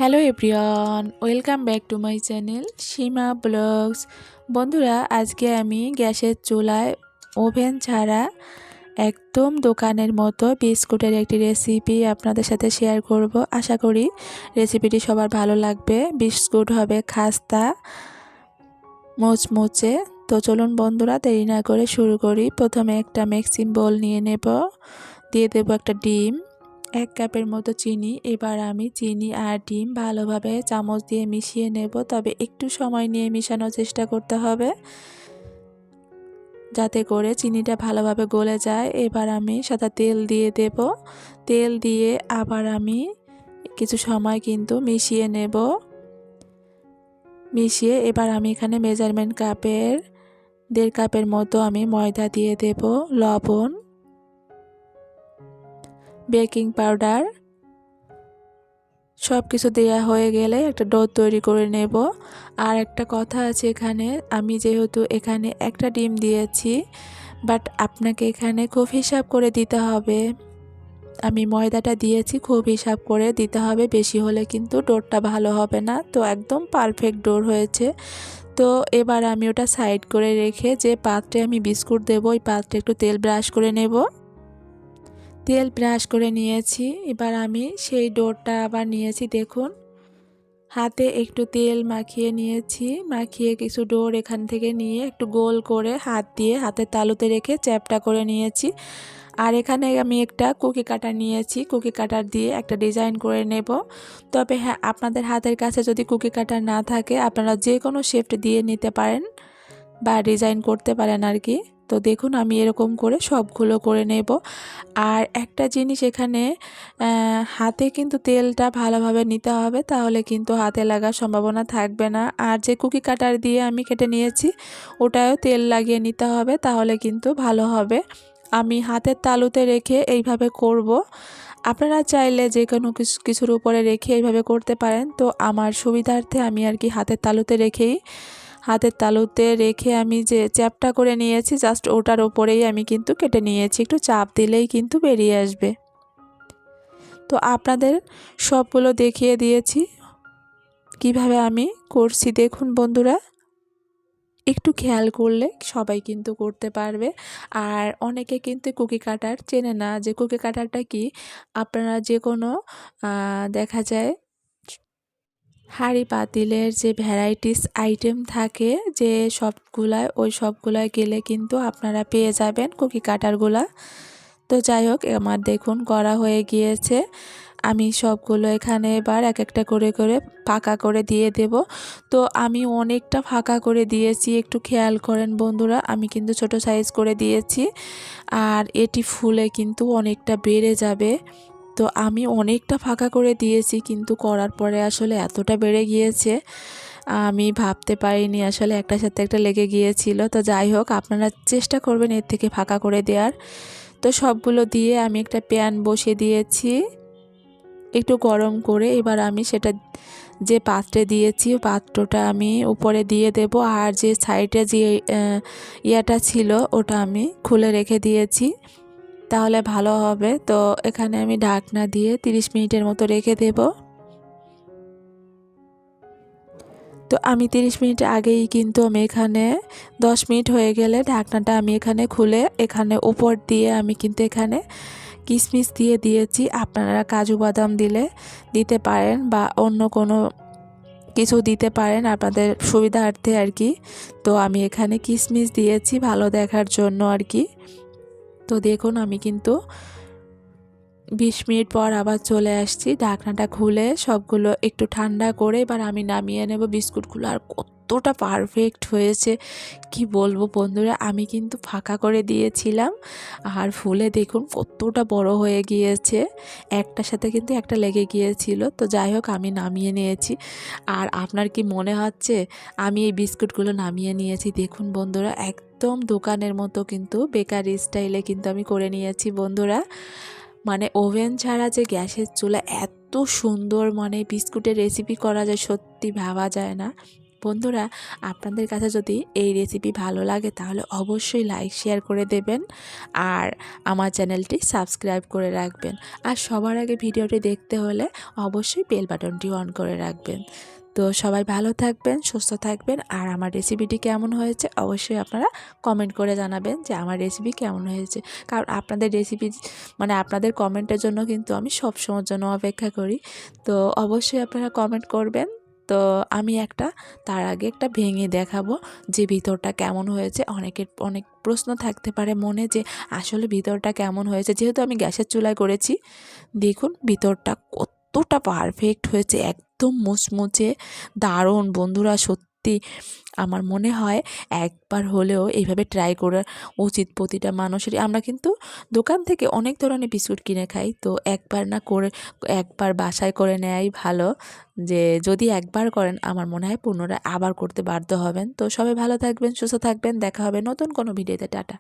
Hello everyone, welcome back to my channel Seema vlogs. বন্ধুরা, আজকে আমি গ্যাসের চুলায় ওভেন ছাড়া একদম দোকানের মতো বিস্কুটের একটি রেসিপি আপনাদের সাথে শেয়ার করব। আশা করি রেসিপিটি সবার ভালো লাগবে। বিস্কুট হবে খাস্তা মুচমুচে। তো চলুন বন্ধুরা, দেরি না করে শুরু করি। প্রথমে একটা মিক্সিং বোল নিয়ে নেব, দিয়ে দেব একটা ডিম, 1 কাপের মতো চিনি। এবার আমি চিনি আর ডিম ভালোভাবে চামচ দিয়ে মিশিয়ে নেব, তবে একটু সময় নিয়ে মিশানোর চেষ্টা করতে হবে যাতে করে চিনিটা ভালোভাবে গলে যায়। এবার আমি সাদা তেল দিয়ে দেব, তেল দিয়ে আবার আমি কিছু সময় কিন্তু মিশিয়ে নেব। মিশিয়ে এবার আমি এখানে মেজারমেন্ট কাপের 1.5 কাপের মতো আমি ময়দা দিয়ে দেব, লবণ, বেকিং পাউডার, সব কিছু দেওয়া হয়ে গেলে একটা ডো তৈরি করে নেব। আর একটা কথা আছে, এখানে আমি যেহেতু এখানে একটা ডিম দিয়েছি, বাট আপনাকে এখানে খুব হিসাব করে দিতে হবে। আমি ময়দাটা দিয়েছি, খুব হিসাব করে দিতে হবে, বেশি হলে কিন্তু ডোরটা ভালো হবে না। তো একদম পারফেক্ট ডোর হয়েছে। তো এবার আমি ওটা সাইড করে রেখে যে পাত্রে আমি বিস্কুট দেবো, ওই পাত্রে একটু তেল ব্রাশ করে নেব। তেল ব্রাশ করে নিয়েছি। এবার আমি সেই ডোরটা আবার নিয়েছি, দেখুন হাতে একটু তেল মাখিয়ে নিয়েছি। মাখিয়ে কিছু ডোর এখান থেকে নিয়ে একটু গোল করে হাত দিয়ে হাতের তালুতে রেখে চ্যাপটা করে নিয়েছি। আর এখানে আমি একটা কুকি কাটার নিয়েছি, কুকি কাটার দিয়ে একটা ডিজাইন করে নেব। তবে হ্যাঁ, আপনাদের হাতের কাছে যদি কুকি কাটার না থাকে, আপনারা যে কোনো শেপ দিয়ে নিতে পারেন বা ডিজাইন করতে পারেন আর কি। তো দেখুন আমি এরকম করে সবগুলো করে নেব। আর একটা জিনিস এখানে, হাতে কিন্তু তেলটা ভালোভাবে নিতে হবে, তাহলে কিন্তু হাতে লাগার সম্ভাবনা থাকবে না। আর যে কুকি কাটার দিয়ে আমি কেটে নিয়েছি, ওটাও তেল লাগিয়ে নিতে হবে, তাহলে কিন্তু ভালো হবে। আমি হাতের তালুতে রেখে এইভাবে করব। আপনারা চাইলে যে কোনো কিছুর উপরে রেখে এইভাবে করতে পারেন। তো আমার সুবিধার্থে আমি আর কি হাতের তালুতে রেখে আমি যে চ্যাপটা করে নিয়েছি, জাস্ট ওটার ওপরেই আমি কিন্তু কেটে নিয়েছি। একটু চাপ দিলেই কিন্তু বেরিয়ে আসবে। তো আপনাদের সবগুলো দেখিয়ে দিয়েছি কিভাবে আমি করছি। দেখুন বন্ধুরা, একটু খেয়াল করলে সবাই কিন্তু করতে পারবে। আর অনেকে কিন্তু কুকি কাটার চেনে না, যে কুকি কাটারটা কি। আপনারা যে কোনো দেখা যায় হাঁড়ি পাতিলের যে ভ্যারাইটিস আইটেম থাকে, যে ওই সবগুলায় গেলে কিন্তু আপনারা পেয়ে যাবেন কুকি কাটারগুলা। তো যাই হোক, আমার দেখুন করা হয়ে গিয়েছে। আমি সবগুলো এখানে এবার এক একটা করে করে ফাঁকা করে দিয়ে দেব। তো আমি অনেকটা ফাঁকা করে দিয়েছি, একটু খেয়াল করেন বন্ধুরা, আমি কিন্তু ছোট সাইজ করে দিয়েছি। আর এটি ফুলে কিন্তু অনেকটা বেড়ে যাবে। তো আমি অনেকটা ফাঁকা করে দিয়েছি, কিন্তু করার পরে আসলে এতটা বেড়ে গিয়েছে, আমি ভাবতে পারিনি আসলে একটার সাথে একটা লেগে গিয়েছিল। তো যাই হোক, আপনারা চেষ্টা করবেন এর থেকে ফাঁকা করে দেওয়ার। তো সবগুলো দিয়ে আমি একটা প্যান বসিয়ে দিয়েছি একটু গরম করে। এবার আমি সেটা যে পাত্রে দিয়েছি, পাত্রটা আমি উপরে দিয়ে দেব। আর যে সাইডে যে ইয়াটা ছিল, ওটা আমি খুলে রেখে দিয়েছি, তাহলে ভালো হবে। তো এখানে আমি ঢাকনা দিয়ে 30 মিনিটের মতো রেখে দেব। তো আমি 30 মিনিট আগেই কিন্তু আমি এখানে 10 মিনিট হয়ে গেলে ঢাকনাটা আমি এখানে খুলে এখানে উপর দিয়ে আমি কিন্তু এখানে কিশমিশ দিয়ে দিয়েছি। আপনারা কাজু বাদাম দিতে পারেন বা অন্য কোনো কিছু দিতে পারেন আপনাদের সুবিধার্থে আর কি। তো আমি এখানে কিশমিশ দিয়েছি ভালো দেখার জন্য আর কি। তো দেখুন আমি কিন্তু 20 মিনিট পর আবার চলে আসছি, ঢাকনাটা খুলে সবগুলো একটু ঠান্ডা করে এবার আমি নামিয়ে নেব বিস্কুটগুলো। আর কতটা পারফেক্ট হয়েছে কি বলবো বন্ধুরা, আমি কিন্তু ফাঁকা করে দিয়েছিলাম, আর ফুলে দেখুন কতটা বড় হয়ে গিয়েছে, একটার সাথে কিন্তু একটা লেগে গিয়েছিল। তো যাই হোক, আমি নামিয়ে নিয়েছি। আর আপনার কি মনে হচ্ছে আমি এই বিস্কুটগুলো নামিয়ে নিয়েছি? দেখুন বন্ধুরা, একদম দোকানের মতো কিন্তু বেকারি স্টাইলে কিন্তু আমি করে নিয়েছি বন্ধুরা। মানে ওভেন ছাড়া যে গ্যাসের চুলা এত সুন্দর মানে বিস্কুটের রেসিপি করা যায়, সত্যি ভাবা যায় না। বন্ধুরা, আপনাদের কাছে যদি এই রেসিপি ভালো লাগে তাহলে অবশ্যই লাইক শেয়ার করে দেবেন আর আমার চ্যানেলটি সাবস্ক্রাইব করে রাখবেন। আর সবার আগে ভিডিওটি দেখতে হলে অবশ্যই বেল বাটনটি অন করে রাখবেন। তো সবাই ভালো থাকবেন, সুস্থ থাকবেন। আর আমার রেসিপিটি কেমন হয়েছে অবশ্যই আপনারা কমেন্ট করে জানাবেন যে আমার রেসিপি কেমন হয়েছে। কারণ আপনাদের রেসিপি মানে আপনাদের কমেন্টের জন্য কিন্তু আমি সবসময়ের জন্য অপেক্ষা করি। তো অবশ্যই আপনারা কমেন্ট করবেন। তো আমি তার আগে একটা ভেঙে দেখাবো যে ভিতরটা কেমন হয়েছে। অনেকের অনেক প্রশ্ন থাকতে পারে মনে যে আসলে ভিতরটা কেমন হয়েছে। যেহেতু আমি গ্যাসের চুলায় করেছি, দেখুন ভিতরটা কতটা পারফেক্ট হয়েছে, একদম মুচমুচে, দারুণ বন্ধুরা। সত্যি আমার মনে হয় একবার হলেও এইভাবে ট্রাই করা উচিত প্রতিটা মানুষেরই। আমরা কিন্তু দোকান থেকে অনেক ধরনের বিস্কুট কিনে খাই, তো একবার বাসায় করে নেওয়াই ভালো। যে যদি একবার করেন আমার মনে হয় পুনরায় আবার করতে বাধ্য হবেন। তো সবাই ভালো থাকবেন, সুস্থ থাকবেন, দেখা হবে নতুন কোনো ভিডিওতে। টাটা।